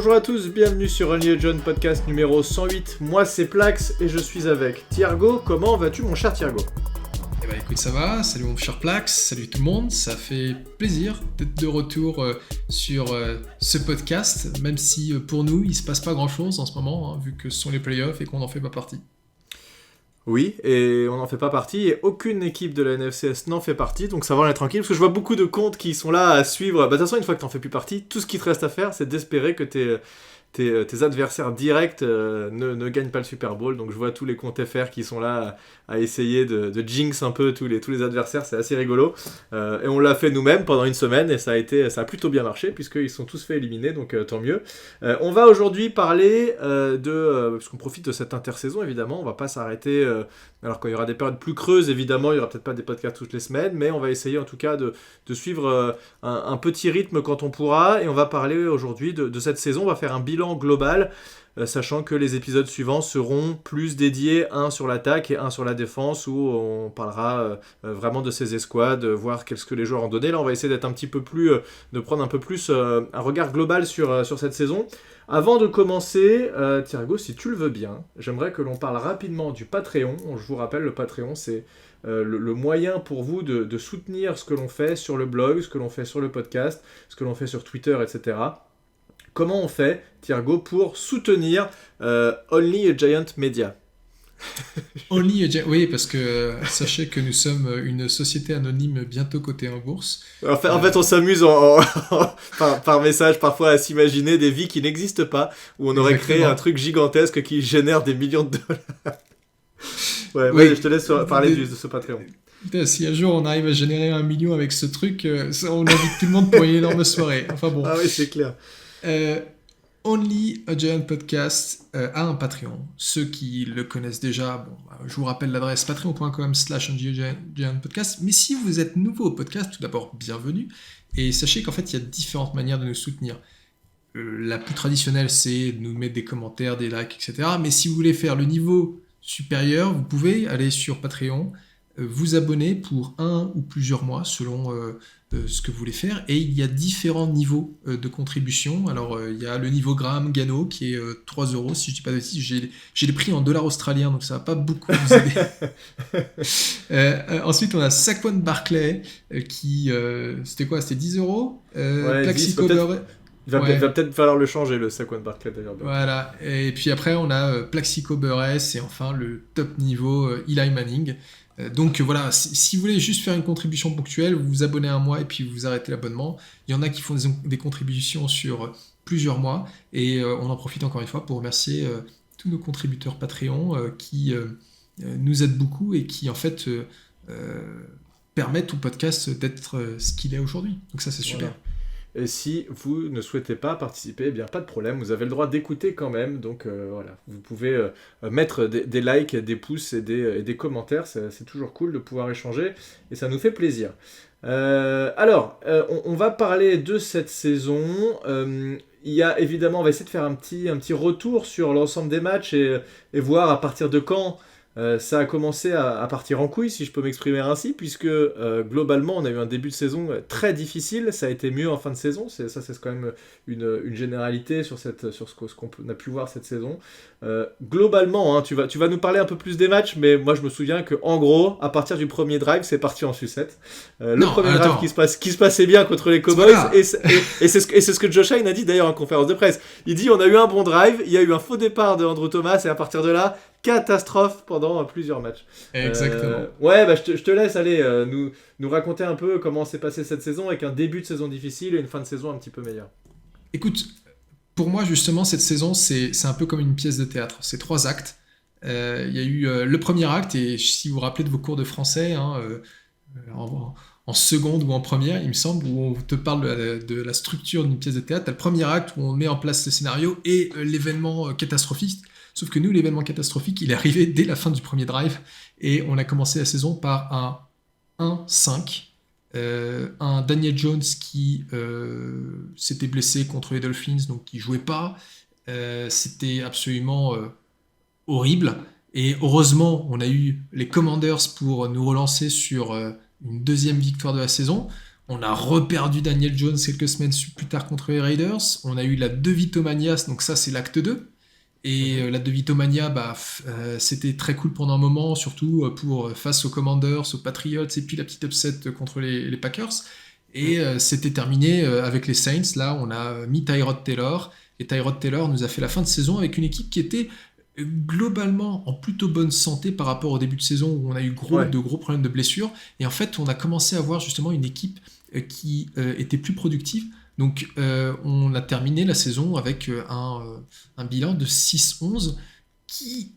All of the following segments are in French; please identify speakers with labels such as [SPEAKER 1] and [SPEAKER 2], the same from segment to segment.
[SPEAKER 1] Bonjour à tous, bienvenue sur Only a John podcast numéro 108. Moi c'est Plax et je suis avec Thiergo. Comment vas-tu mon cher Thiergo ?
[SPEAKER 2] Eh ben écoute, ça va, salut mon cher Plax, salut tout le monde, ça fait plaisir d'être de retour sur ce podcast, même si pour nous il se passe pas grand chose en ce moment, vu que ce sont les playoffs et qu'on n'en fait pas partie.
[SPEAKER 1] Oui, et on n'en fait pas partie, et aucune équipe de la NFCS n'en fait partie, donc ça va, on est tranquille, parce que je vois beaucoup de comptes qui sont là à suivre. De toute façon, une fois que t'en fais plus partie, tout ce qui te reste à faire, c'est d'espérer que tes adversaires directs ne gagnent pas le Super Bowl. Donc je vois tous les comptes FR qui sont là à essayer de jinx un peu tous les adversaires, c'est assez rigolo. Et on l'a fait nous-mêmes pendant une semaine, et ça a plutôt bien marché, puisqu'ils sont tous fait éliminer, donc tant mieux. On va aujourd'hui parler parce qu'on profite de cette intersaison, évidemment, on va pas s'arrêter... alors quand il y aura des périodes plus creuses, évidemment, il y aura peut-être pas des podcasts toutes les semaines, mais on va essayer en tout cas de suivre un petit rythme quand on pourra, et on va parler aujourd'hui de cette saison. On va faire un bilan global, sachant que les épisodes suivants seront plus dédiés, un sur l'attaque et un sur la défense, où on parlera vraiment de ces escouades, voir qu'est-ce que les joueurs ont donné. Là, on va essayer d'être un petit peu plus, de prendre un peu plus un regard global sur cette saison. Avant de commencer, Thiergo, si tu le veux bien, j'aimerais que l'on parle rapidement du Patreon. Je vous rappelle, le Patreon, c'est le moyen pour vous de soutenir ce que l'on fait sur le blog, ce que l'on fait sur le podcast, ce que l'on fait sur Twitter, etc. Comment on fait, Thiergo, pour soutenir Only a Giant Media ?
[SPEAKER 2] Oui, parce que sachez que nous sommes une société anonyme bientôt cotée en bourse.
[SPEAKER 1] En fait, on s'amuse par message parfois à s'imaginer des vies qui n'existent pas, où on aurait créé un truc gigantesque qui génère des millions de dollars. Ouais, je te laisse parler de ce Patreon.
[SPEAKER 2] Putain, si un jour on arrive à générer 1 million avec ce truc, on invite tout le monde pour une énorme soirée. Enfin bon.
[SPEAKER 1] Ah oui, c'est clair.
[SPEAKER 2] Only a Giant Podcast a un Patreon. Ceux qui le connaissent déjà, je vous rappelle l'adresse patreon.com/onlyagiantpodcast. Mais si vous êtes nouveau au podcast, tout d'abord, bienvenue. Et sachez qu'en fait, il y a différentes manières de nous soutenir. La plus traditionnelle, c'est de nous mettre des commentaires, des likes, etc. Mais si vous voulez faire le niveau supérieur, vous pouvez aller sur Patreon, vous abonner pour 1 ou plusieurs mois, selon ce que vous voulez faire. Et il y a différents niveaux de contribution. Alors, il y a le niveau Graham Gano, qui est 3 €, si je ne dis pas de bêtises. J'ai les prix en dollars australiens, donc ça ne va pas beaucoup vous aider. Ensuite, on a Saquon Barkley, qui... c'était quoi ? C'était 10 €. Plaxico Burress.
[SPEAKER 1] Il va peut-être falloir le changer, le Saquon Barkley, d'ailleurs.
[SPEAKER 2] Voilà. Et puis après, on a Plaxico Burress et enfin le top niveau Eli Manning. Donc voilà, si vous voulez juste faire une contribution ponctuelle, vous vous abonnez 1 mois et puis vous arrêtez l'abonnement. Il y en a qui font des contributions sur plusieurs mois, et on en profite encore une fois pour remercier tous nos contributeurs Patreon qui nous aident beaucoup et qui en fait permettent au podcast d'être ce qu'il est aujourd'hui. Donc ça, c'est super.
[SPEAKER 1] Voilà. Et si vous ne souhaitez pas participer, eh bien pas de problème, vous avez le droit d'écouter quand même. Donc voilà, vous pouvez mettre des likes, des pouces et des commentaires. C'est toujours cool de pouvoir échanger et ça nous fait plaisir. Alors, on va parler de cette saison. Il y a évidemment, on va essayer de faire un petit retour sur l'ensemble des matchs et voir à partir de quand ça a commencé à partir en couille, si je peux m'exprimer ainsi, puisque globalement on a eu un début de saison très difficile. Ça a été mieux en fin de saison, c'est quand même une généralité sur ce qu'on a pu voir cette saison. Globalement, hein, tu vas nous parler un peu plus des matchs, mais moi je me souviens que en gros, à partir du premier drive, c'est parti en sucette. Drive qui se passait bien contre les Cowboys, et c'est ce que Josh Allen a dit d'ailleurs en conférence de presse. Il dit on a eu un bon drive, il y a eu un faux départ de Andrew Thomas, et à partir de là, catastrophe pendant plusieurs matchs.
[SPEAKER 2] Exactement.
[SPEAKER 1] Je te laisse aller nous raconter un peu comment s'est passée cette saison, avec un début de saison difficile et une fin de saison un petit peu meilleure.
[SPEAKER 2] Écoute, pour moi justement cette saison c'est un peu comme une pièce de théâtre. C'est 3 actes. Il y a eu le premier acte, et si vous vous rappelez de vos cours de français, en seconde ou en première, il me semble, où on te parle de la structure d'une pièce de théâtre. T'as le premier acte où on met en place le scénario et l'événement catastrophique. Sauf que nous, l'événement catastrophique, il est arrivé dès la fin du premier drive, et on a commencé la saison par un 1-5, un Daniel Jones qui s'était blessé contre les Dolphins, donc qui jouait pas. C'était absolument horrible, et heureusement, on a eu les Commanders pour nous relancer sur une deuxième victoire de la saison. On a reperdu Daniel Jones quelques semaines plus tard contre les Raiders. On a eu la Devitomania, donc ça c'est l'acte 2. Et la Devitomania, c'était très cool pendant un moment, surtout face aux Commanders, aux Patriots, et puis la petite upset contre les Packers. Et c'était terminé avec les Saints. Là, on a mis Tyrod Taylor. Et Tyrod Taylor nous a fait la fin de saison avec une équipe qui était globalement en plutôt bonne santé par rapport au début de saison où on a eu de gros problèmes de blessures. Et en fait, on a commencé à voir justement une équipe qui était plus productive. Donc, on a terminé la saison avec un bilan de 6-11 qui,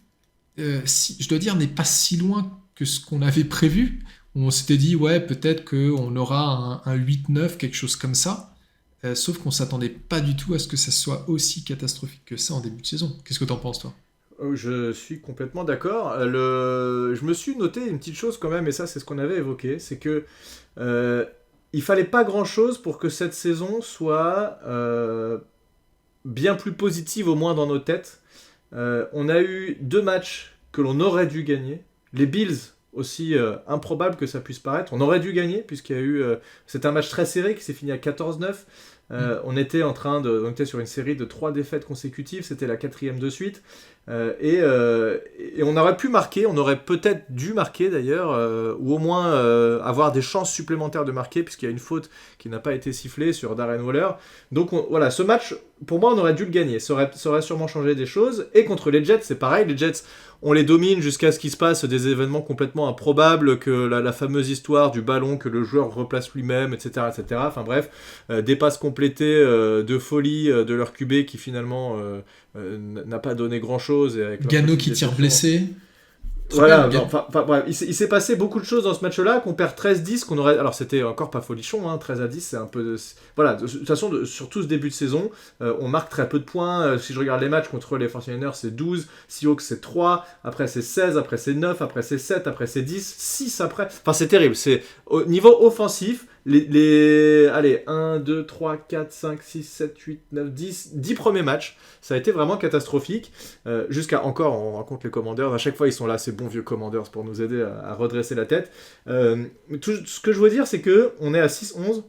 [SPEAKER 2] je dois dire, n'est pas si loin que ce qu'on avait prévu. On s'était dit, ouais, peut-être qu'on aura un 8-9, quelque chose comme ça. Sauf qu'on ne s'attendait pas du tout à ce que ça soit aussi catastrophique que ça en début de saison. Qu'est-ce que t'en penses, toi ?
[SPEAKER 1] Je suis complètement d'accord. Je me suis noté une petite chose quand même, et ça c'est ce qu'on avait évoqué, c'est que il fallait pas grand-chose pour que cette saison soit bien plus positive, au moins dans nos têtes. On a eu 2 matchs que l'on aurait dû gagner. Les Bills, aussi improbable que ça puisse paraître, on aurait dû gagner, puisqu'il y a eu... c'est un match très serré qui s'est fini à 14-9. On était sur une série de 3 défaites consécutives, c'était la 4e de suite, et on aurait pu marquer, on aurait peut-être dû marquer d'ailleurs, ou au moins avoir des chances supplémentaires de marquer, puisqu'il y a une faute qui n'a pas été sifflée sur Darren Waller. Donc voilà, ce match, pour moi, on aurait dû le gagner, ça aurait sûrement changé des choses. Et contre les Jets, c'est pareil, les Jets, on les domine jusqu'à ce qu'il se passe des événements complètement improbables, que la fameuse histoire du ballon que le joueur replace lui-même, etc. etc. Enfin bref, des passes complétées de folie de leur QB qui finalement n'a pas donné grand-chose.
[SPEAKER 2] Gano qui tire blessé.
[SPEAKER 1] Voilà, bref, il s'est passé beaucoup de choses dans ce match-là, qu'on perd 13-10, qu'on aurait... Alors c'était encore pas folichon, 13-10, c'est un peu... Voilà, de toute façon, sur tout ce début de saison, on marque très peu de points. Si je regarde les matchs contre les 49ers, c'est 12, Seahawks c'est 3, après c'est 16, après c'est 9, après c'est 7, après c'est 10, 6 après... Enfin c'est terrible, c'est au niveau offensif, allez, 1, 2, 3, 4, 5, 6, 7, 8, 9, 10 premiers matchs, ça a été vraiment catastrophique. Jusqu'à encore, on rencontre les Commanders, à chaque fois ils sont là, ces bons vieux Commanders, pour nous aider à redresser la tête. Tout ce que je veux dire, c'est qu'on est à 6-11.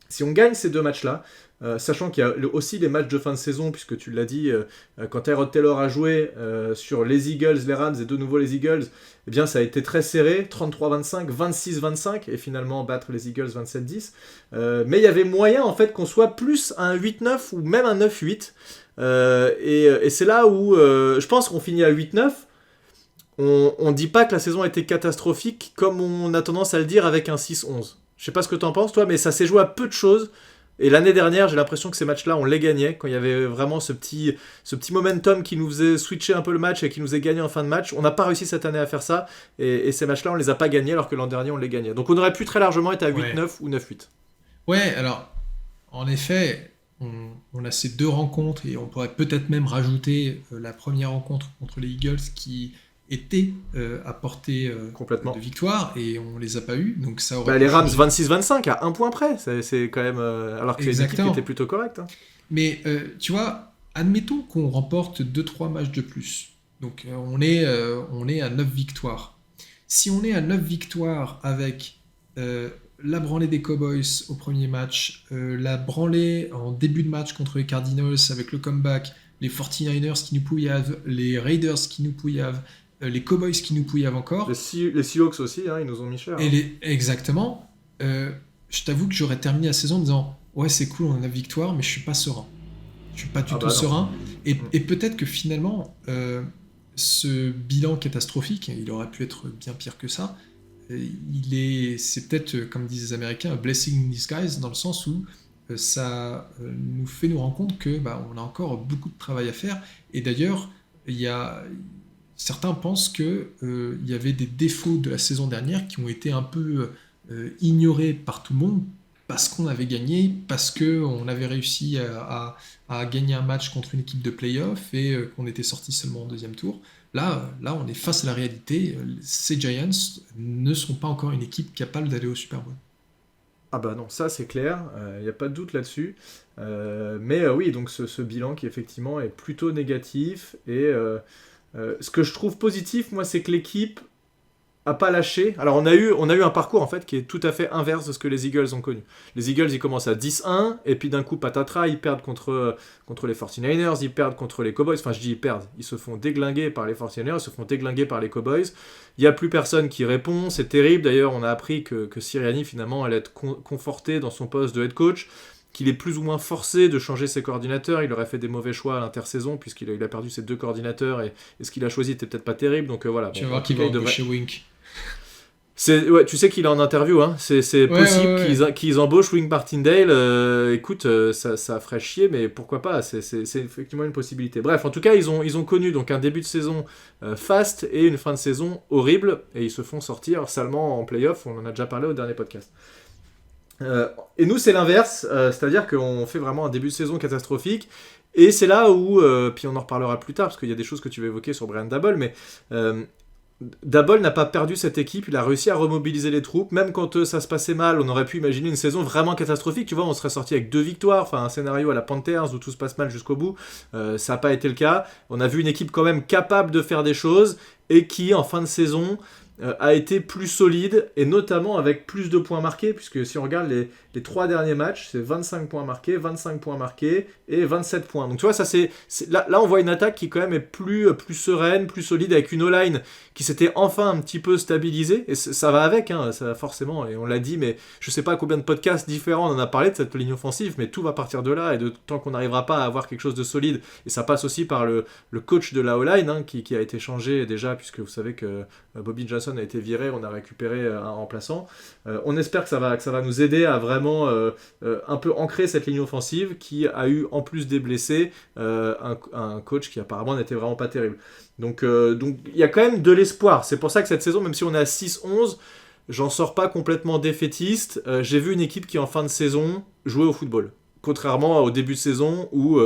[SPEAKER 1] Si on gagne ces 2 matchs-là, sachant qu'il y a aussi les matchs de fin de saison, puisque tu l'as dit, quand Tyrod Taylor a joué sur les Eagles, les Rams et de nouveau les Eagles, eh bien ça a été très serré, 33-25, 26-25, et finalement battre les Eagles 27-10. Mais il y avait moyen en fait qu'on soit plus à un 8-9 ou même un 9-8. Et c'est là où je pense qu'on finit à 8-9. On dit pas que la saison a été catastrophique comme on a tendance à le dire avec un 6-11. Je sais pas ce que t'en penses toi, mais ça s'est joué à peu de choses. Et l'année dernière, j'ai l'impression que ces matchs-là, on les gagnait quand il y avait vraiment ce petit momentum qui nous faisait switcher un peu le match et qui nous faisait gagner en fin de match. On n'a pas réussi cette année à faire ça, et ces matchs-là, on les a pas gagnés alors que l'an dernier, on les gagnait. Donc on aurait pu très largement être à 8-9 ou 9-8.
[SPEAKER 2] Ouais, alors, en effet, on a ces 2 rencontres, et on pourrait peut-être même rajouter la première rencontre contre les Eagles qui était à portée de victoire, et on les a pas eu, donc ça aurait
[SPEAKER 1] les Rams 26-25 à 1 point près, c'est quand même alors que c'est une équipe qui était plutôt correcte.
[SPEAKER 2] Mais tu vois, admettons qu'on remporte 2-3 matchs de plus, donc on est à 9 victoires. Si on est à 9 victoires avec la branlée des Cowboys au premier match, la branlée en début de match contre les Cardinals avec le comeback, les 49ers qui nous pouillavent, les Raiders qui nous pouillavent, les Cowboys qui nous pouillavent encore.
[SPEAKER 1] Les Seahawks aussi, ils nous ont mis cher.
[SPEAKER 2] Exactement. Je t'avoue que j'aurais terminé la saison en disant ouais, c'est cool, on a la victoire, mais je suis pas serein. Je suis pas du tout serein. Et peut-être que finalement, ce bilan catastrophique, il aurait pu être bien pire que ça. C'est peut-être, comme disent les Américains, a blessing in disguise, dans le sens où ça nous fait nous rendre compte que on a encore beaucoup de travail à faire. Et d'ailleurs, certains pensent qu'il y avait des défauts de la saison dernière qui ont été un peu ignorés par tout le monde parce qu'on avait gagné, parce qu'on avait réussi à gagner un match contre une équipe de play-off et qu'on était sorti seulement en 2e tour. Là, on est face à la réalité. Ces Giants ne sont pas encore une équipe capable d'aller au Super Bowl.
[SPEAKER 1] Ah bah non, ça c'est clair, il n'y a pas de doute là-dessus. Mais oui, donc ce bilan qui effectivement est plutôt négatif. Et ce que je trouve positif, moi, c'est que l'équipe a pas lâché. Alors on a eu un parcours en fait qui est tout à fait inverse de ce que les Eagles ont connu. Les Eagles ils commencent à 10-1 et puis d'un coup patatras, ils perdent contre les 49ers, ils perdent contre les Cowboys. Enfin je dis ils perdent, ils se font déglinguer par les 49ers, ils se font déglinguer par les Cowboys. Il n'y a plus personne qui répond, c'est terrible. D'ailleurs on a appris que Sirianni finalement allait être conforté dans son poste de head coach, qu'il est plus ou moins forcé de changer ses coordinateurs. Il aurait fait des mauvais choix à l'intersaison, puisqu'il a perdu ses 2 coordinateurs, et ce qu'il a choisi n'était peut-être pas terrible. Donc voilà.
[SPEAKER 2] Tu vas voir qu'il va embaucher Wink.
[SPEAKER 1] Ouais, tu sais qu'il est en interview, hein. C'est possible qu'ils embauchent Wink Martindale. Écoute, ça ferait chier, mais pourquoi pas, c'est effectivement une possibilité. Bref, en tout cas, ils ont connu donc un début de saison fast et une fin de saison horrible, et ils se font sortir salement en playoff. On en a déjà parlé au dernier podcast. Et nous c'est l'inverse, c'est-à-dire qu'on fait vraiment un début de saison catastrophique, et c'est là où, puis on en reparlera plus tard parce qu'il y a des choses que tu vas évoquer sur Brian Daboll, mais Daboll n'a pas perdu cette équipe, il a réussi à remobiliser les troupes, même quand ça se passait mal. On aurait pu imaginer une saison vraiment catastrophique, tu vois, on serait sorti avec 2 victoires, enfin un scénario à la Panthers où tout se passe mal jusqu'au bout. Ça n'a pas été le cas. On a vu une équipe quand même capable de faire des choses et qui en fin de saison a été plus solide, et notamment avec plus de points marqués, puisque si on regarde les 3 derniers matchs, c'est 25 points marqués, 25 points marqués et 27 points. Donc tu vois, ça là on voit une attaque qui quand même est plus sereine, plus solide, avec une O-line qui s'était enfin un petit peu stabilisée, et ça va avec, hein, ça va forcément, et on l'a dit, mais je sais pas combien de podcasts différents on en a parlé de cette ligne offensive, mais tout va partir de là, et tant qu'on n'arrivera pas à avoir quelque chose de solide, et ça passe aussi par le coach de la O-line, hein, qui a été changé déjà, puisque vous savez que Bobby Johnson a été viré, on a récupéré un remplaçant. On espère que ça va nous aider à vraiment un peu ancrer cette ligne offensive qui a eu, en plus des blessés, un coach qui apparemment n'était vraiment pas terrible. Donc il y a quand même de l'espoir. C'est pour ça que cette saison, même si on est à 6-11, j'en sors pas complètement défaitiste. J'ai vu une équipe qui en fin de saison jouait au football. Contrairement au début de saison où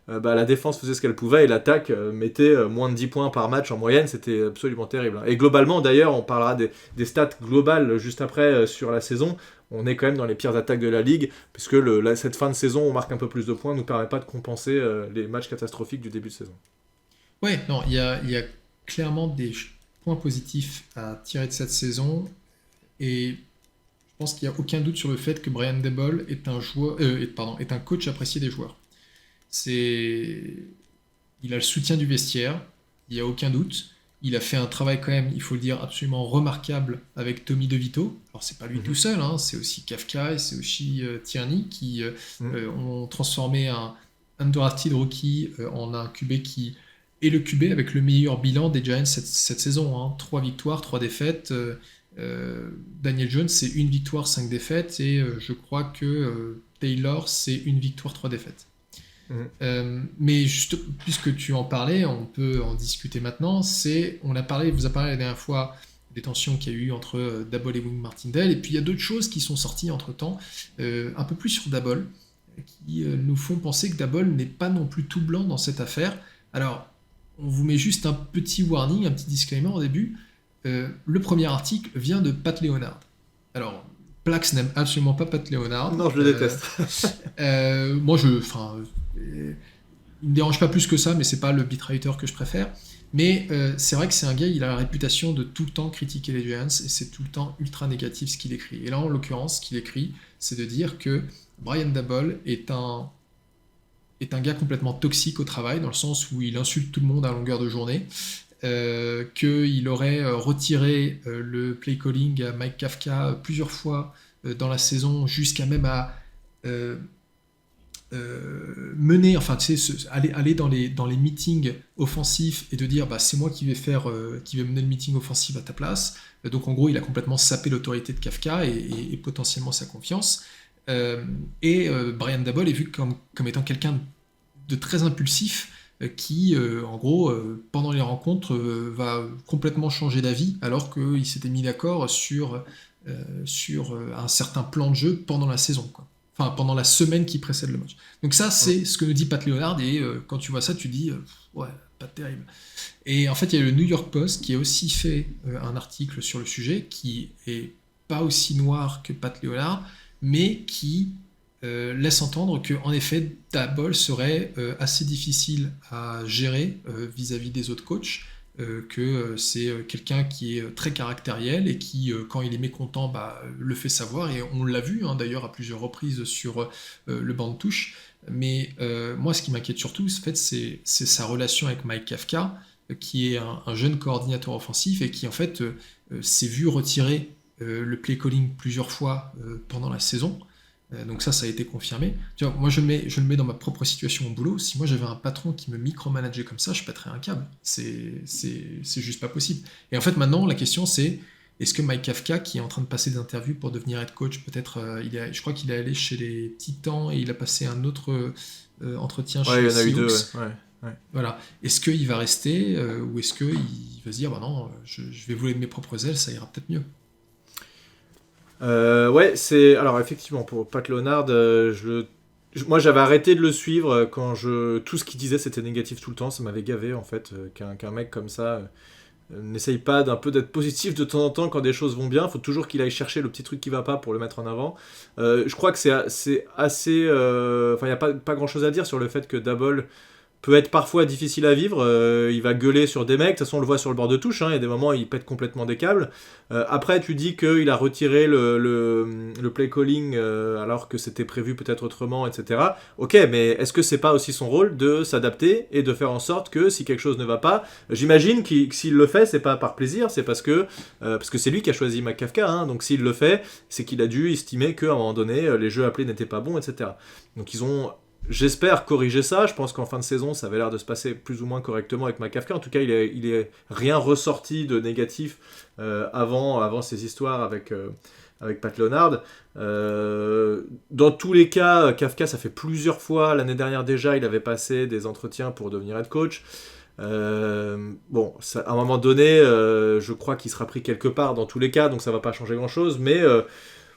[SPEAKER 1] la défense faisait ce qu'elle pouvait et l'attaque mettait moins de 10 points par match en moyenne. C'était absolument terrible. Et globalement, d'ailleurs, on parlera des stats globales juste après sur la saison. On est quand même dans les pires attaques de la ligue, puisque cette fin de saison, on marque un peu plus de points, ne nous permet pas de compenser les matchs catastrophiques du début de saison.
[SPEAKER 2] Ouais, non, il y a clairement des points positifs à tirer de cette saison, et je pense qu'il n'y a aucun doute sur le fait que Brian Daboll est un coach apprécié des joueurs. Il a le soutien du vestiaire, il n'y a aucun doute. Il a fait un travail quand même, il faut le dire, absolument remarquable avec Tommy DeVito. Alors c'est pas lui tout seul, hein, c'est aussi Kafka et c'est aussi Tierney qui ont transformé un undrafted rookie en un QB qui est le QB avec le meilleur bilan des Giants cette saison. Hein. 3 victoires, 3 défaites. Daniel Jones, c'est 1 victoire, 5 défaites. Et je crois que Taylor, c'est 1 victoire, 3 défaites. Mais juste, puisque tu en parlais, on peut en discuter maintenant. Vous a parlé la dernière fois des tensions qu'il y a eu entre Daboll et Wink Martindale, et puis il y a d'autres choses qui sont sorties entre-temps, un peu plus sur Daboll, qui nous font penser que Daboll n'est pas non plus tout blanc dans cette affaire. Alors, on vous met juste un petit warning, un petit disclaimer au début. Le premier article vient de Pat Leonard. Alors, Plax n'aime absolument pas Pat Leonard.
[SPEAKER 1] Non, je le déteste.
[SPEAKER 2] Moi, il me dérange pas plus que ça, mais c'est pas le beatwriter que je préfère. Mais c'est vrai que c'est un gars, il a la réputation de tout le temps critiquer les Giants, et c'est tout le temps ultra négatif ce qu'il écrit. Et là, en l'occurrence, ce qu'il écrit, c'est de dire que Brian Daboll est un gars complètement toxique au travail, dans le sens où il insulte tout le monde à longueur de journée, qu'il aurait retiré le play calling à Mike Kafka plusieurs fois dans la saison, jusqu'à même à mener, enfin tu sais, aller dans les meetings offensifs et de dire c'est moi qui vais mener le meeting offensif à ta place. Donc en gros il a complètement sapé l'autorité de Kafka et potentiellement sa confiance. Brian Daboll est vu comme étant quelqu'un de très impulsif qui en gros pendant les rencontres va complètement changer d'avis alors qu'il s'était mis d'accord sur un certain plan de jeu pendant la saison, quoi. Enfin, pendant la semaine qui précède le match. Donc ça, c'est ce que nous dit Pat Leonard, et quand tu vois ça, tu dis ouais, pas terrible. Et en fait, il y a le New York Post qui a aussi fait un article sur le sujet, qui est pas aussi noir que Pat Leonard, mais qui laisse entendre que, en effet, Daboll serait assez difficile à gérer vis-à-vis des autres coachs, que c'est quelqu'un qui est très caractériel et qui, quand il est mécontent, le fait savoir. Et on l'a vu d'ailleurs à plusieurs reprises sur le banc de touche. Mais moi, ce qui m'inquiète surtout, en fait, c'est sa relation avec Mike Kafka, qui est un jeune coordinateur offensif et qui, en fait, s'est vu retirer le play calling plusieurs fois pendant la saison. Donc ça a été confirmé. Tu vois, moi, je le mets dans ma propre situation au boulot. Si moi, j'avais un patron qui me micromanageait comme ça, je pèterais un câble. C'est juste pas possible. Et en fait, maintenant, la question, c'est est-ce que Mike Kafka, qui est en train de passer des interviews pour devenir head coach, peut-être, je crois qu'il est allé chez les Titans et il a passé un autre entretien chez
[SPEAKER 1] Ouais, il
[SPEAKER 2] les
[SPEAKER 1] y en a eu deux,
[SPEAKER 2] Seahawks.
[SPEAKER 1] ouais.
[SPEAKER 2] Voilà. Est-ce qu'il va rester ou est-ce qu'il va se dire, bah non, je vais voler de mes propres ailes, ça ira peut-être mieux.
[SPEAKER 1] Ouais, c'est... Alors, effectivement, pour Pat Leonard, moi, j'avais arrêté de le suivre quand tout ce qu'il disait, c'était négatif tout le temps. Ça m'avait gavé, en fait, qu'un mec comme ça n'essaye pas d'un peu d'être positif de temps en temps quand des choses vont bien. Il faut toujours qu'il aille chercher le petit truc qui va pas pour le mettre en avant. Je crois que c'est assez... Enfin, il n'y a pas grand-chose à dire sur le fait que Daboll peut être parfois difficile à vivre. Il va gueuler sur des mecs. De toute façon, on le voit sur le bord de touche. Il y a des moments où il pète complètement des câbles. Après, tu dis qu'il a retiré le play calling alors que c'était prévu peut-être autrement, etc. Ok, mais est-ce que c'est pas aussi son rôle de s'adapter et de faire en sorte que si quelque chose ne va pas, j'imagine que s'il le fait, c'est pas par plaisir, c'est parce que c'est lui qui a choisi Mike Kafka. Donc s'il le fait, c'est qu'il a dû estimer qu'à un moment donné, les jeux appelés n'étaient pas bons, etc. Donc ils ont j'espère corriger ça. Je pense qu'en fin de saison, ça avait l'air de se passer plus ou moins correctement avec Kafka. En tout cas, il est rien ressorti de négatif avant ces histoires avec Pat Leonard. Dans tous les cas, Kafka, ça fait plusieurs fois. L'année dernière déjà, il avait passé des entretiens pour devenir head coach. Bon, à un moment donné, je crois qu'il sera pris quelque part dans tous les cas, donc ça va pas changer grand-chose. Mais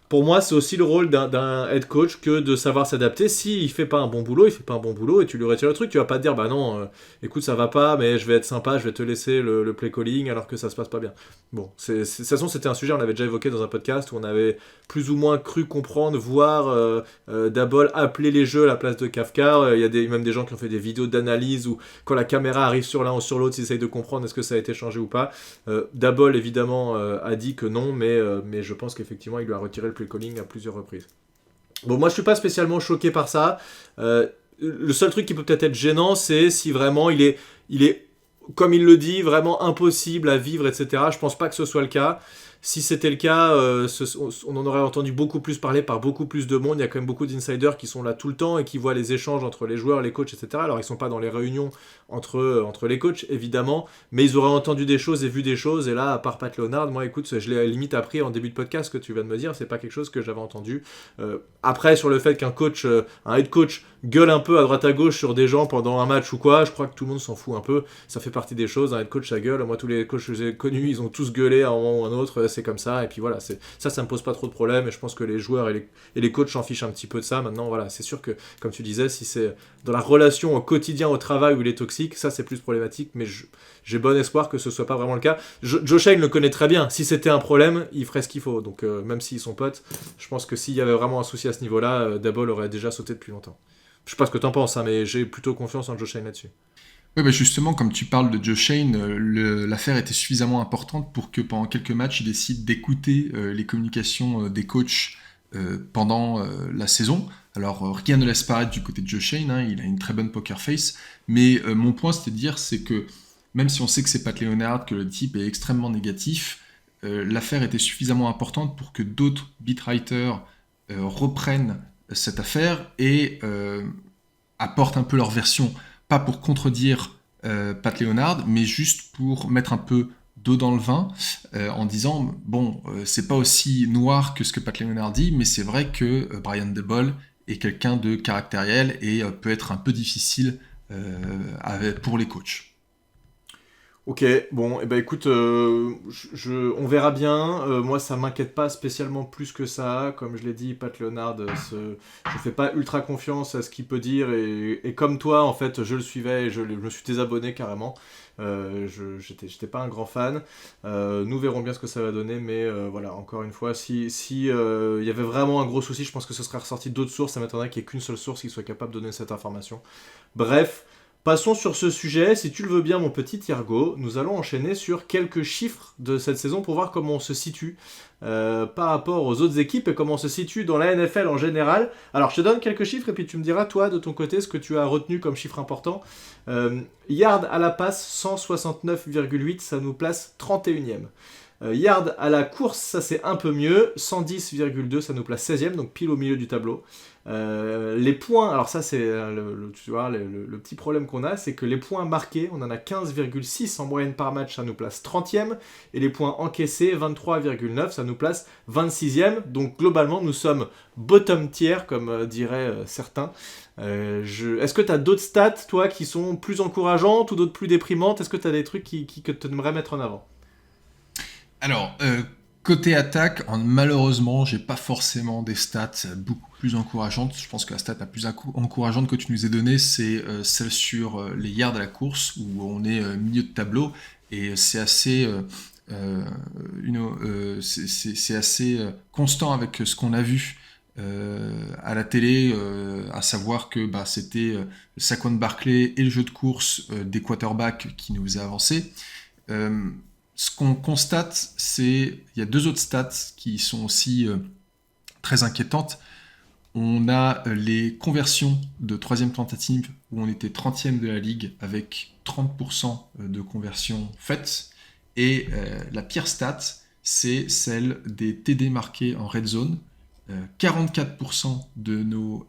[SPEAKER 1] pour moi, c'est aussi le rôle d'un head coach que de savoir s'adapter. S'il fait pas un bon boulot, il fait pas un bon boulot et tu lui retires le truc. Tu vas pas te dire, bah non, écoute, ça va pas, mais je vais être sympa, je vais te laisser le play calling alors que ça se passe pas bien. Bon, de toute façon, c'était un sujet, on l'avait déjà évoqué dans un podcast où on avait plus ou moins cru comprendre, voir Daboll appeler les jeux à la place de Kafka. Il y a même des gens qui ont fait des vidéos d'analyse où quand la caméra arrive sur l'un ou sur l'autre, ils essayent de comprendre est-ce que ça a été changé ou pas. Daboll, évidemment, a dit que non, mais je pense qu'effectivement, il lui a retiré le play calling à plusieurs reprises. Bon, moi je suis pas spécialement choqué par ça. Le seul truc qui peut peut-être être gênant, c'est si vraiment il est, comme il le dit, vraiment impossible à vivre, etc. Je pense pas que ce soit le cas. Si c'était le cas, on en aurait entendu beaucoup plus parler par beaucoup plus de monde. Il y a quand même beaucoup d'insiders qui sont là tout le temps et qui voient les échanges entre les joueurs, les coachs, etc. Alors ils sont pas dans les réunions entre les coachs, évidemment, mais ils auraient entendu des choses et vu des choses. Et là, à part Pat Leonard, moi, écoute, je l'ai limite appris en début de podcast que tu viens de me dire. C'est pas quelque chose que j'avais entendu. Après, sur le fait qu'un coach, un head coach, gueule un peu à droite à gauche sur des gens pendant un match ou quoi, je crois que tout le monde s'en fout un peu. Ça fait partie des choses. Un head coach, ça gueule. Moi, tous les coachs que j'ai connus, ils ont tous gueulé à un moment ou à un autre. C'est comme ça. Et puis voilà, ça me pose pas trop de problème. Et je pense que les joueurs et les coachs s'en fichent un petit peu de ça. Maintenant, voilà, c'est sûr que, comme tu disais, si c'est dans la relation au quotidien au travail où il est toxique, ça c'est plus problématique. Mais j'ai bon espoir que ce soit pas vraiment le cas. Joe Shane le connaît très bien. Si c'était un problème, il ferait ce qu'il faut. Donc même s'ils sont potes, je pense que s'il y avait vraiment un souci à ce niveau-là, Daboll aurait déjà sauté depuis longtemps. Je sais pas ce que t'en penses, hein, mais j'ai plutôt confiance en Joe Shane là-dessus.
[SPEAKER 3] Oui, bah justement, comme tu parles de Joe Shane, l'affaire était suffisamment importante pour que pendant quelques matchs, il décide d'écouter les communications des coachs pendant la saison. Alors, rien ne laisse paraître du côté de Joe Shane, hein, il a une très bonne poker face, mais mon point, c'est de dire, c'est que même si on sait que c'est Pat Leonard, que le type est extrêmement négatif, l'affaire était suffisamment importante pour que d'autres beatwriters reprennent cette affaire et apportent un peu leur version, pas pour contredire Pat Leonard, mais juste pour mettre un peu d'eau dans le vin, en disant, bon, c'est pas aussi noir que ce que Pat Leonard dit, mais c'est vrai que Brian Daboll est quelqu'un de caractériel et peut être un peu difficile pour les coachs.
[SPEAKER 1] Ok, bon, et ben écoute, on verra bien. Moi, ça m'inquiète pas spécialement plus que ça. Comme je l'ai dit, Pat Leonard, je fais pas ultra confiance à ce qu'il peut dire. Et comme toi, en fait, je le suivais et je me suis désabonné carrément. J'étais pas un grand fan. Nous verrons bien ce que ça va donner, mais voilà, encore une fois, si y avait vraiment un gros souci, je pense que ce serait ressorti d'autres sources. Ça m'étonnerait qu'il n'y ait qu'une seule source qui soit capable de donner cette information. Bref. Passons sur ce sujet, si tu le veux bien mon petit Thiergo, nous allons enchaîner sur quelques chiffres de cette saison pour voir comment on se situe par rapport aux autres équipes et comment on se situe dans la NFL en général. Alors je te donne quelques chiffres et puis tu me diras toi de ton côté ce que tu as retenu comme chiffre important. Yard à la passe, 169,8, ça nous place 31e. Yard à la course, ça c'est un peu mieux, 110,2, ça nous place 16e, donc pile au milieu du tableau. Les points, alors ça c'est tu vois, le petit problème qu'on a, c'est que les points marqués, on en a 15,6 en moyenne par match, ça nous place 30e, et les points encaissés, 23,9, ça nous place 26e, donc globalement nous sommes bottom tier, comme diraient certains. Est-ce que tu as d'autres stats, toi, qui sont plus encourageantes ou d'autres plus déprimantes? Est-ce que tu as des trucs que tu aimerais mettre en avant?
[SPEAKER 3] Alors, côté attaque, malheureusement, j'ai pas forcément des stats beaucoup plus encourageantes. Je pense que la stat la plus encourageante que tu nous as donnée, c'est celle sur les yards à la course, où on est milieu de tableau, et c'est assez, c'est assez constant avec ce qu'on a vu à la télé, à savoir que c'était Saquon Barkley et le jeu de course des quarterbacks qui nous a avancé. Ce qu'on constate, il y a deux autres stats qui sont aussi très inquiétantes. On a les conversions de troisième tentative, où on était 30e de la ligue avec 30% de conversions faites. Et la pire stat, c'est celle des TD marqués en red zone. 44% de nos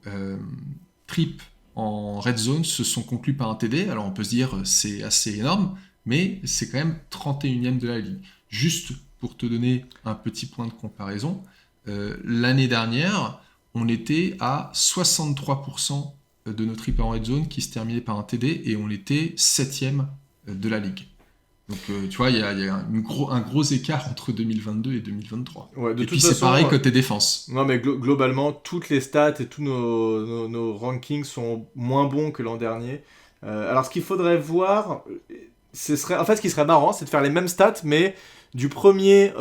[SPEAKER 3] trips en red zone se sont conclus par un TD. Alors on peut se dire c'est assez énorme, mais c'est quand même 31e de la ligue. Juste pour te donner un petit point de comparaison, l'année dernière, on était à 63% de nos trips en red zone qui se terminaient par un TD, et on était 7e de la ligue. Donc tu vois, il y a un gros écart entre 2022 et 2023. Ouais, et puis c'est pareil côté défense.
[SPEAKER 1] Non mais globalement, toutes les stats et tous nos rankings sont moins bons que l'an dernier. Alors ce qu'il faudrait voir... en fait, ce qui serait marrant, c'est de faire les mêmes stats, mais du premier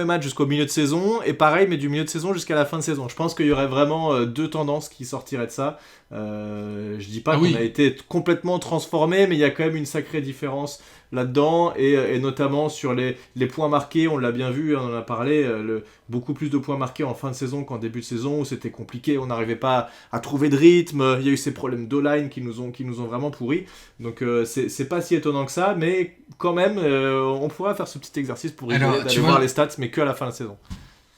[SPEAKER 1] match jusqu'au milieu de saison, et pareil, mais du milieu de saison jusqu'à la fin de saison. Je pense qu'il y aurait vraiment deux tendances qui sortiraient de ça. Je dis pas qu'on a été complètement transformé, mais il y a quand même une sacrée différence là-dedans, et notamment sur les points marqués, on l'a bien vu, on en a parlé, beaucoup plus de points marqués en fin de saison qu'en début de saison, où c'était compliqué, on n'arrivait pas à trouver de rythme, il y a eu ces problèmes d'O-line qui nous ont vraiment pourris, donc c'est pas si étonnant que ça, mais quand même, on pourra faire ce petit exercice pour rigoler, d'aller voir les stats, mais que à la fin de saison.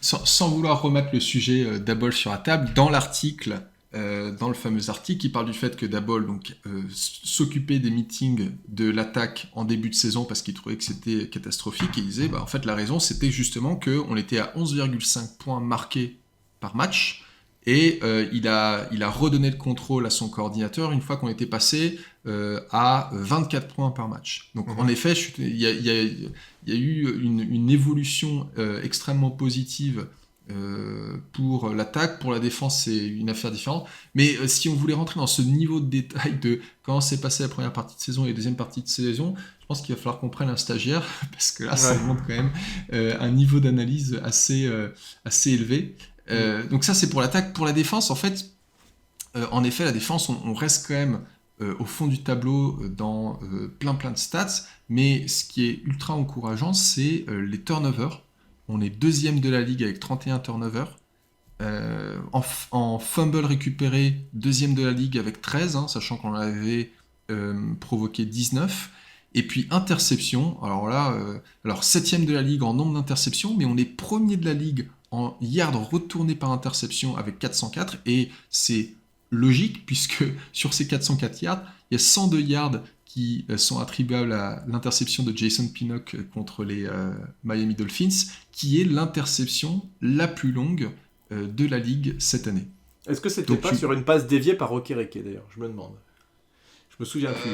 [SPEAKER 3] Sans vouloir remettre le sujet d'Abol sur la table, dans l'article, dans le fameux article, il parle du fait que Daboll s'occupait des meetings de l'attaque en début de saison parce qu'il trouvait que c'était catastrophique, et il disait en fait la raison c'était justement qu'on était à 11,5 points marqués par match, et il a redonné le contrôle à son coordinateur une fois qu'on était passé à 24 points par match. Donc en effet, il y a eu une évolution extrêmement positive pour l'attaque. Pour la défense, c'est une affaire différente. Mais si on voulait rentrer dans ce niveau de détail de comment s'est passée la première partie de saison et la deuxième partie de saison, je pense qu'il va falloir qu'on prenne un stagiaire, parce que là, ça demande quand même un niveau d'analyse assez élevé. Donc ça, c'est pour l'attaque. Pour la défense, en fait, en effet, la défense, on reste quand même au fond du tableau dans plein de stats, mais ce qui est ultra encourageant, c'est les turnovers. On est deuxième de la ligue avec 31 turnovers. En fumble récupéré, deuxième de la ligue avec 13, sachant qu'on avait provoqué 19. Et puis interception, alors là, septième de la ligue en nombre d'interceptions, mais on est premier de la ligue en yards retournés par interception avec 404, et c'est logique, puisque sur ces 404 yards, il y a 102 yards qui sont attribuables à l'interception de Jason Pinnock contre les Miami Dolphins, qui est l'interception la plus longue de la ligue cette année.
[SPEAKER 1] Est-ce que c'était pas sur une passe déviée par Okereke d'ailleurs? Je me demande. Je me souviens plus.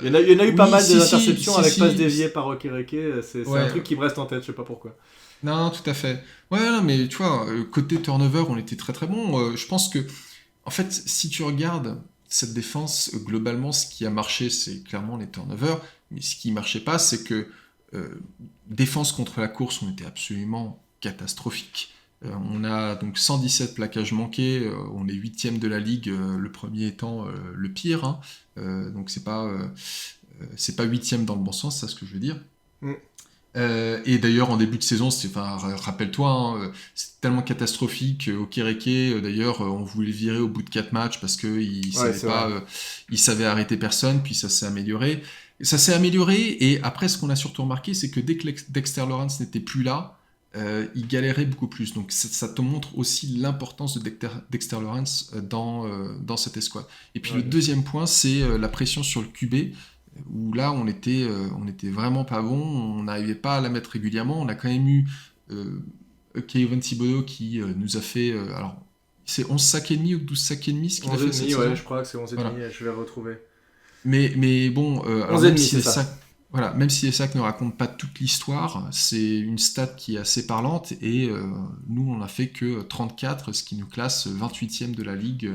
[SPEAKER 1] Il y en a eu pas mal d'interceptions avec passe déviée par Okereke. C'est un truc qui me reste en tête, je sais pas pourquoi.
[SPEAKER 3] Non, tout à fait. Ouais, non, mais tu vois, côté turnover, on était très très bon. Je pense que, en fait, si tu regardes cette défense, globalement, ce qui a marché, c'est clairement les turnovers. Mais ce qui marchait pas, c'est que défense contre la course, on était absolument catastrophique. On a donc 117 plaquages manqués, on est 8e de la ligue, le premier étant le pire, hein. Donc c'est pas 8e dans le bon sens, c'est ce que je veux dire.
[SPEAKER 1] Mm.
[SPEAKER 3] Et d'ailleurs, en début de saison, rappelle-toi, hein, c'est tellement catastrophique. Okereke, d'ailleurs, on voulait le virer au bout de 4 matchs parce qu'il il savait arrêter personne, puis ça s'est amélioré. Ça s'est amélioré, et après, ce qu'on a surtout remarqué, c'est que dès que Dexter Lawrence n'était plus là, il galérait beaucoup plus. Donc ça te montre aussi l'importance de Dexter Lawrence dans cette escouade. Et puis le deuxième point, c'est la pression sur le QB, où là on était vraiment pas bon, on n'arrivait pas à la mettre régulièrement. On a quand même eu Kayvon Thibodeau qui nous a fait alors c'est 11 sacs et demi ou 12 sacs et demi ce qu'il a fait cette saison.
[SPEAKER 1] Je crois que c'est 11 et demi, je vais retrouver.
[SPEAKER 3] Mais bon,
[SPEAKER 1] 11 et demi, c'est ça.
[SPEAKER 3] Voilà, même si les sacs ne racontent pas toute l'histoire, c'est une stat qui est assez parlante, et nous on n'a fait que 34, ce qui nous classe 28e de la ligue,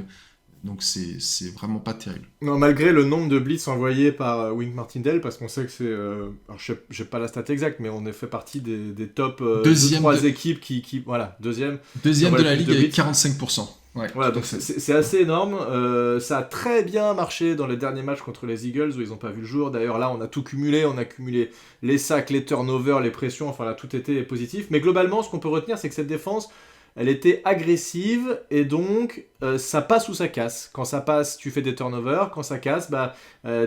[SPEAKER 3] donc c'est vraiment pas terrible.
[SPEAKER 1] Non, malgré le nombre de blitz envoyés par Wink Martindale, parce qu'on sait que c'est... alors j'ai pas la stat exacte, mais on est fait partie des top 2-3 équipes qui... Voilà, deuxième
[SPEAKER 3] de la ligue avec 45%. Ouais,
[SPEAKER 1] voilà, donc c'est assez énorme. Ça a très bien marché dans les derniers matchs contre les Eagles où ils n'ont pas vu le jour. D'ailleurs, là, on a tout cumulé. On a cumulé les sacs, les turnovers, les pressions. Enfin, là, tout était positif. Mais globalement, ce qu'on peut retenir, c'est que cette défense, elle était agressive et donc ça passe ou ça casse. Quand ça passe, tu fais des turnovers. Quand ça casse,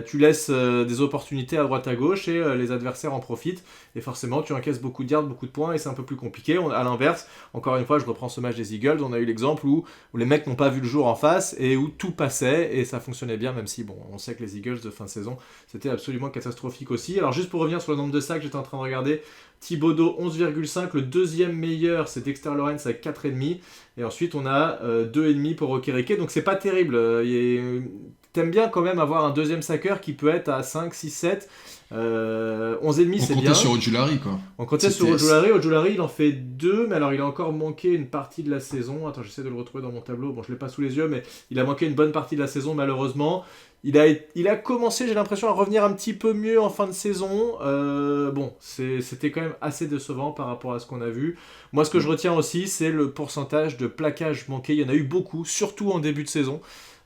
[SPEAKER 1] tu laisses des opportunités à droite à gauche et les adversaires en profitent. Et forcément, tu encaisses beaucoup de yards, beaucoup de points et c'est un peu plus compliqué. À l'inverse, encore une fois, je reprends ce match des Eagles. On a eu l'exemple où les mecs n'ont pas vu le jour en face et où tout passait et ça fonctionnait bien, même si bon, on sait que les Eagles de fin de saison, c'était absolument catastrophique aussi. Alors juste pour revenir sur le nombre de sacs, j'étais en train de regarder. Thibodeau 11,5, le deuxième meilleur c'est Dexter Lawrence avec 4,5 et ensuite on a 2,5 pour Okereke, donc c'est pas terrible. T'aimes bien quand même avoir un deuxième saqueur qui peut être à 5, 6, 7. 11,5 c'est bien.
[SPEAKER 3] On comptait sur Ojulari quoi.
[SPEAKER 1] On comptait sur Ojulari, il en fait 2, mais alors il a encore manqué une partie de la saison. Attends, j'essaie de le retrouver dans mon tableau, bon je l'ai pas sous les yeux, mais il a manqué une bonne partie de la saison malheureusement. Il a commencé, j'ai l'impression, à revenir un petit peu mieux en fin de saison. C'était quand même assez décevant par rapport à ce qu'on a vu. Moi, ce que je retiens aussi, c'est le pourcentage de plaquages manqués. Il y en a eu beaucoup, surtout en début de saison,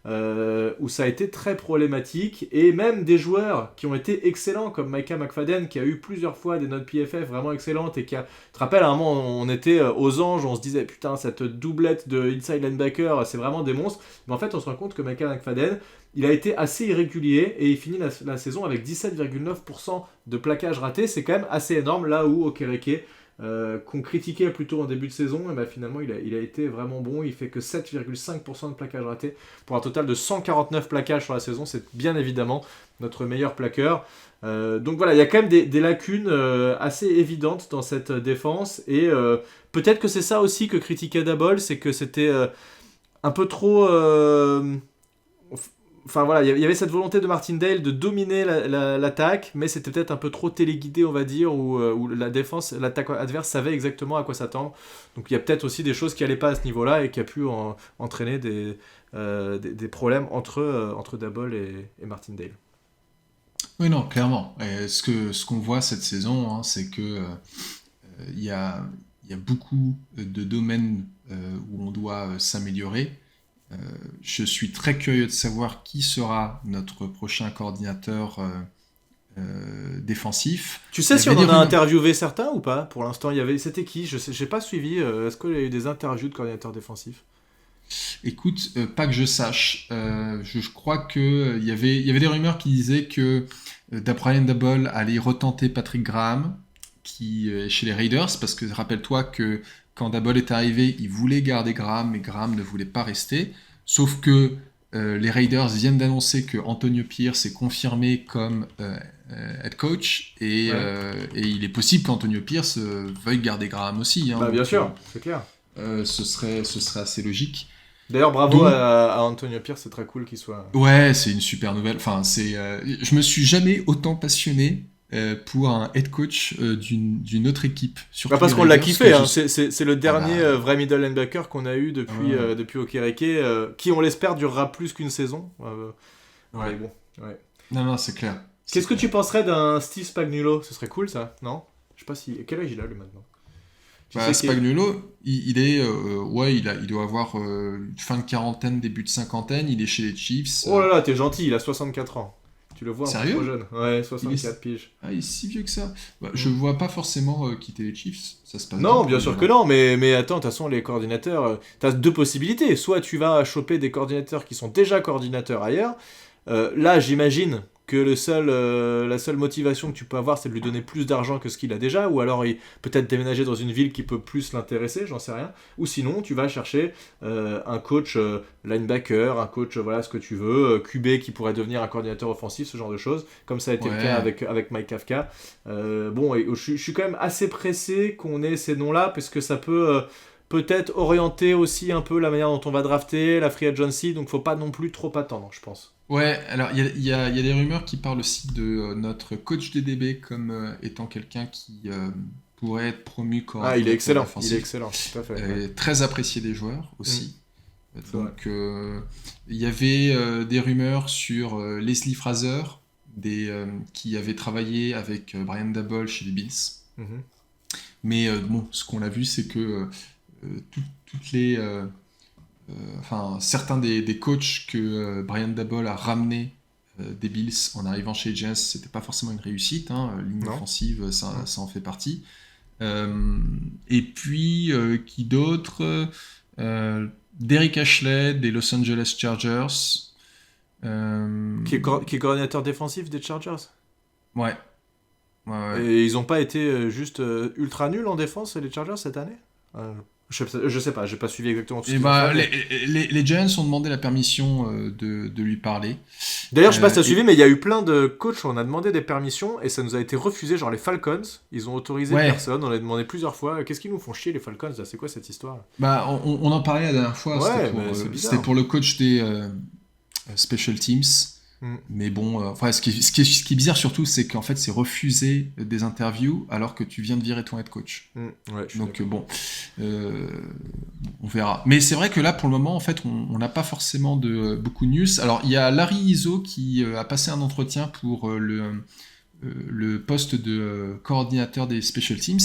[SPEAKER 1] où ça a été très problématique. Et même des joueurs qui ont été excellents, comme Micah McFadden, qui a eu plusieurs fois des notes PFF vraiment excellentes et qui a... Tu te rappelles, à un moment, on était aux anges, on se disait, putain, cette doublette de inside linebacker, c'est vraiment des monstres. Mais en fait, on se rend compte que Micah McFadden, il a été assez irrégulier et il finit la saison avec 17,9% de plaquages ratés. C'est quand même assez énorme, là où Okereke, qu'on critiquait plutôt en début de saison, et finalement il a été vraiment bon. Il fait que 7,5% de plaquages ratés pour un total de 149 plaquages sur la saison. C'est bien évidemment notre meilleur plaqueur. Donc voilà, il y a quand même des lacunes assez évidentes dans cette défense et peut-être que c'est ça aussi que critiquait Daboll, c'est que c'était un peu trop... Enfin voilà, il y avait cette volonté de Martindale de dominer l'attaque, mais c'était peut-être un peu trop téléguidé, on va dire, où la défense, l'attaque adverse savait exactement à quoi s'attendre. Donc il y a peut-être aussi des choses qui n'allaient pas à ce niveau-là et qui a pu entraîner des problèmes entre Daboll et Martindale.
[SPEAKER 3] Oui, non, clairement. Et ce qu'on voit cette saison, hein, c'est que il y a beaucoup de domaines où on doit s'améliorer. Je suis très curieux de savoir qui sera notre prochain coordinateur défensif.
[SPEAKER 1] Tu sais si on en a interviewé certains ou pas? Pour l'instant, c'était qui? J'ai pas suivi. Est-ce qu'il y a eu des interviews de coordinateurs défensifs?
[SPEAKER 3] Écoute, pas que je sache. Je crois qu'il y avait des rumeurs qui disaient que Brian Daboll allait retenter Patrick Graham, qui est chez les Raiders, parce que rappelle-toi que quand Daboll est arrivé, il voulait garder Graham, mais Graham ne voulait pas rester. Sauf que les Raiders viennent d'annoncer que Antonio Pierce est confirmé comme head coach, et il est possible qu'Antonio Pierce veuille garder Graham aussi. Hein,
[SPEAKER 1] bien sûr, c'est clair.
[SPEAKER 3] Ce serait assez logique.
[SPEAKER 1] D'ailleurs, bravo à Antonio Pierce, c'est très cool qu'il soit...
[SPEAKER 3] Ouais, c'est une super nouvelle. Enfin, je me suis jamais autant passionné pour un head coach d'une autre équipe.
[SPEAKER 1] Parce qu'on l'a kiffé, hein. C'est le dernier vrai middle linebacker qu'on a eu depuis Okereke, qui on l'espère durera plus qu'une saison.
[SPEAKER 3] Ouais.
[SPEAKER 1] Bon, ouais.
[SPEAKER 3] Non, c'est clair.
[SPEAKER 1] Qu'est-ce que tu penserais d'un Steve Spagnuolo? Ce serait cool ça, non? Je sais pas si... Quel âge il a lui maintenant?
[SPEAKER 3] Spagnuolo, il doit avoir fin de quarantaine, début de cinquantaine, il est chez les Chiefs.
[SPEAKER 1] Oh là là, t'es gentil, il a 64 ans. Tu le vois
[SPEAKER 3] Sérieux ?
[SPEAKER 1] trop jeune. Ouais, 64 piges.
[SPEAKER 3] Ah, il est si vieux que ça. Je le vois pas forcément quitter les Chiefs. Ça se passe
[SPEAKER 1] Non, bien sûr que non, mais attends, de toute façon, les coordinateurs, t'as deux possibilités. Soit tu vas choper des coordinateurs qui sont déjà coordinateurs ailleurs. Là, j'imagine que la seule motivation que tu peux avoir, c'est de lui donner plus d'argent que ce qu'il a déjà, ou alors peut-être déménager dans une ville qui peut plus l'intéresser, j'en sais rien. Ou sinon, tu vas chercher un coach linebacker, un coach, voilà, ce que tu veux, QB qui pourrait devenir un coordinateur offensif, ce genre de choses, comme ça a été le cas avec Mike Kafka. Je suis quand même assez pressé qu'on ait ces noms-là, parce que ça peut... peut-être orienter aussi un peu la manière dont on va drafter, la free agency, donc faut pas non plus trop attendre, je pense.
[SPEAKER 3] Ouais, alors il y a des rumeurs qui parlent aussi de notre coach DDB comme étant quelqu'un qui pourrait être promu coordinateur.
[SPEAKER 1] Ah, il est excellent, tout à fait.
[SPEAKER 3] Très apprécié des joueurs aussi. Donc il y avait des rumeurs sur Leslie Fraser, qui avait travaillé avec Brian Daboll chez les Bills. Mais ce qu'on a vu, c'est que toutes les... certains des coachs que Brian Daboll a ramenés des Bills en arrivant chez les Giants, c'était pas forcément une réussite. Ligne offensive, ça en fait partie. Et puis, qui d'autre Derrick Ashley des Los Angeles Chargers.
[SPEAKER 1] Qui est coordinateur défensif des Chargers.
[SPEAKER 3] Ouais.
[SPEAKER 1] Et ils ont pas été juste ultra nuls en défense, les Chargers, cette année Je sais pas, j'ai pas suivi exactement tout ce qu'ils ont fait.
[SPEAKER 3] Les Giants ont demandé la permission de lui parler.
[SPEAKER 1] D'ailleurs, je sais pas si t'as suivi, mais il y a eu plein de coachs, on a demandé des permissions et ça nous a été refusé. Genre les Falcons, ils ont autorisé personne, on a demandé plusieurs fois. Qu'est-ce qu'ils nous font chier les Falcons là ? C'est quoi cette histoire ?
[SPEAKER 3] On en parlait la dernière fois, c'était pour le coach des Special Teams. Mais bon, ce qui est bizarre surtout, c'est qu'en fait, c'est refuser des interviews alors que tu viens de virer ton head coach. Donc on verra. Mais c'est vrai que là, pour le moment, en fait, on n'a pas forcément beaucoup de news. Alors, il y a Larry Izzo qui a passé un entretien pour le poste de coordinateur des Special Teams.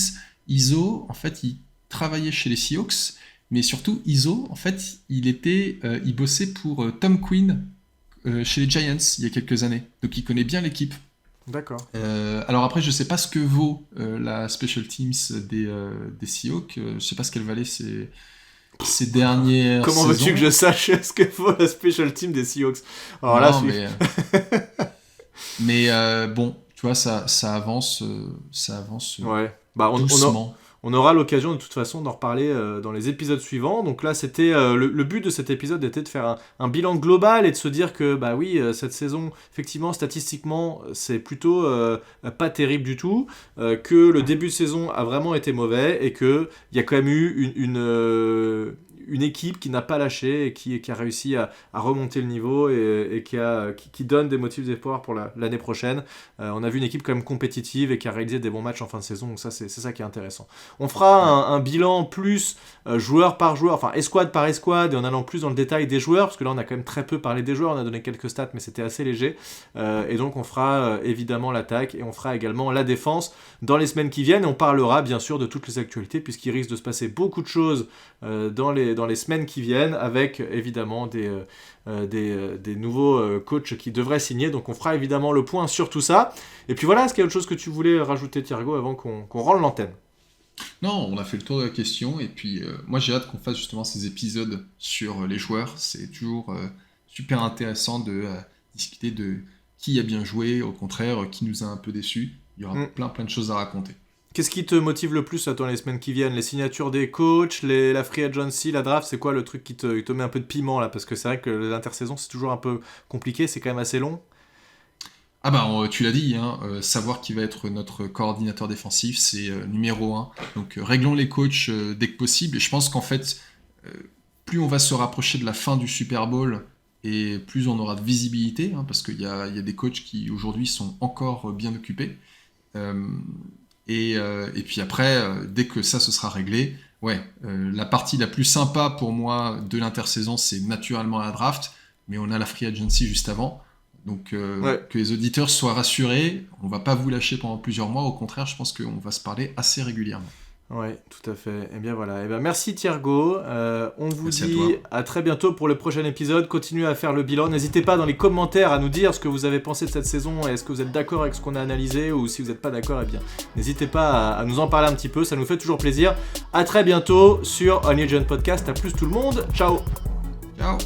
[SPEAKER 3] Izzo, en fait, il travaillait chez les Seahawks, mais surtout, Izzo, en fait, il bossait pour Tom Quinn chez les Giants il y a quelques années, donc il connaît bien l'équipe.
[SPEAKER 1] D'accord.
[SPEAKER 3] Alors après, je sais pas ce que vaut la Special Teams des Seahawks, je sais pas ce qu'elle valait ces dernières
[SPEAKER 1] Comment
[SPEAKER 3] saisons.
[SPEAKER 1] veux-tu que je sache ce que vaut la Special Team des Seahawks ? Alors
[SPEAKER 3] non,
[SPEAKER 1] là,
[SPEAKER 3] mais bon, tu vois, ça avance doucement.
[SPEAKER 1] On aura l'occasion de toute façon d'en reparler dans les épisodes suivants. Donc là, c'était le but de cet épisode était de faire un bilan global et de se dire que bah oui, cette saison, effectivement, statistiquement, c'est plutôt pas terrible du tout, que le début de saison a vraiment été mauvais et que il y a quand même eu une équipe qui n'a pas lâché et qui a réussi à remonter le niveau et qui donne des motifs d'espoir pour l'année prochaine. On a vu une équipe quand même compétitive et qui a réalisé des bons matchs en fin de saison, donc ça c'est ça qui est intéressant. On fera un bilan plus joueur par joueur, enfin escouade par escouade, et en allant plus dans le détail des joueurs, parce que là on a quand même très peu parlé des joueurs, on a donné quelques stats mais c'était assez léger, et donc on fera évidemment l'attaque et on fera également la défense dans les semaines qui viennent, et on parlera bien sûr de toutes les actualités puisqu'il risque de se passer beaucoup de choses dans les semaines qui viennent, avec évidemment des nouveaux coachs qui devraient signer, donc on fera évidemment le point sur tout ça. Et puis voilà, est-ce qu'il y a autre chose que tu voulais rajouter, Thiergo, avant qu'on rende l'antenne ?
[SPEAKER 3] Non, on a fait le tour de la question, et puis moi j'ai hâte qu'on fasse justement ces épisodes sur les joueurs. C'est toujours super intéressant de discuter de qui a bien joué, au contraire, qui nous a un peu déçus. Il y aura plein de choses à raconter.
[SPEAKER 1] Qu'est-ce qui te motive le plus dans les semaines qui viennent ? Les signatures des coachs, la free agency, la draft, c'est quoi le truc qui te met un peu de piment là ? Parce que c'est vrai que l'intersaison c'est toujours un peu compliqué, c'est quand même assez long.
[SPEAKER 3] Ah bah tu l'as dit, savoir qui va être notre coordinateur défensif, c'est numéro 1. Donc réglons les coachs dès que possible. Et je pense qu'en fait, plus on va se rapprocher de la fin du Super Bowl, et plus on aura de visibilité, parce qu'il y a des coachs qui aujourd'hui sont encore bien occupés. Et puis après, dès que ça se sera réglé, la partie la plus sympa pour moi de l'intersaison, c'est naturellement la draft, mais on a la free agency juste avant. Donc que les auditeurs soient rassurés, on va pas vous lâcher pendant plusieurs mois, au contraire, je pense qu'on va se parler assez régulièrement.
[SPEAKER 1] Ouais, tout à fait. Et bien voilà. Et bien merci Thiergo. On vous
[SPEAKER 3] Merci à
[SPEAKER 1] dit
[SPEAKER 3] toi.
[SPEAKER 1] à très bientôt pour le prochain épisode. Continuez à faire le bilan. N'hésitez pas dans les commentaires à nous dire ce que vous avez pensé de cette saison. Et est-ce que vous êtes d'accord avec ce qu'on a analysé, ou si vous n'êtes pas d'accord, eh bien n'hésitez pas à nous en parler un petit peu. Ça nous fait toujours plaisir. À très bientôt sur Only John Podcast. À plus tout le monde. Ciao.
[SPEAKER 2] Ciao.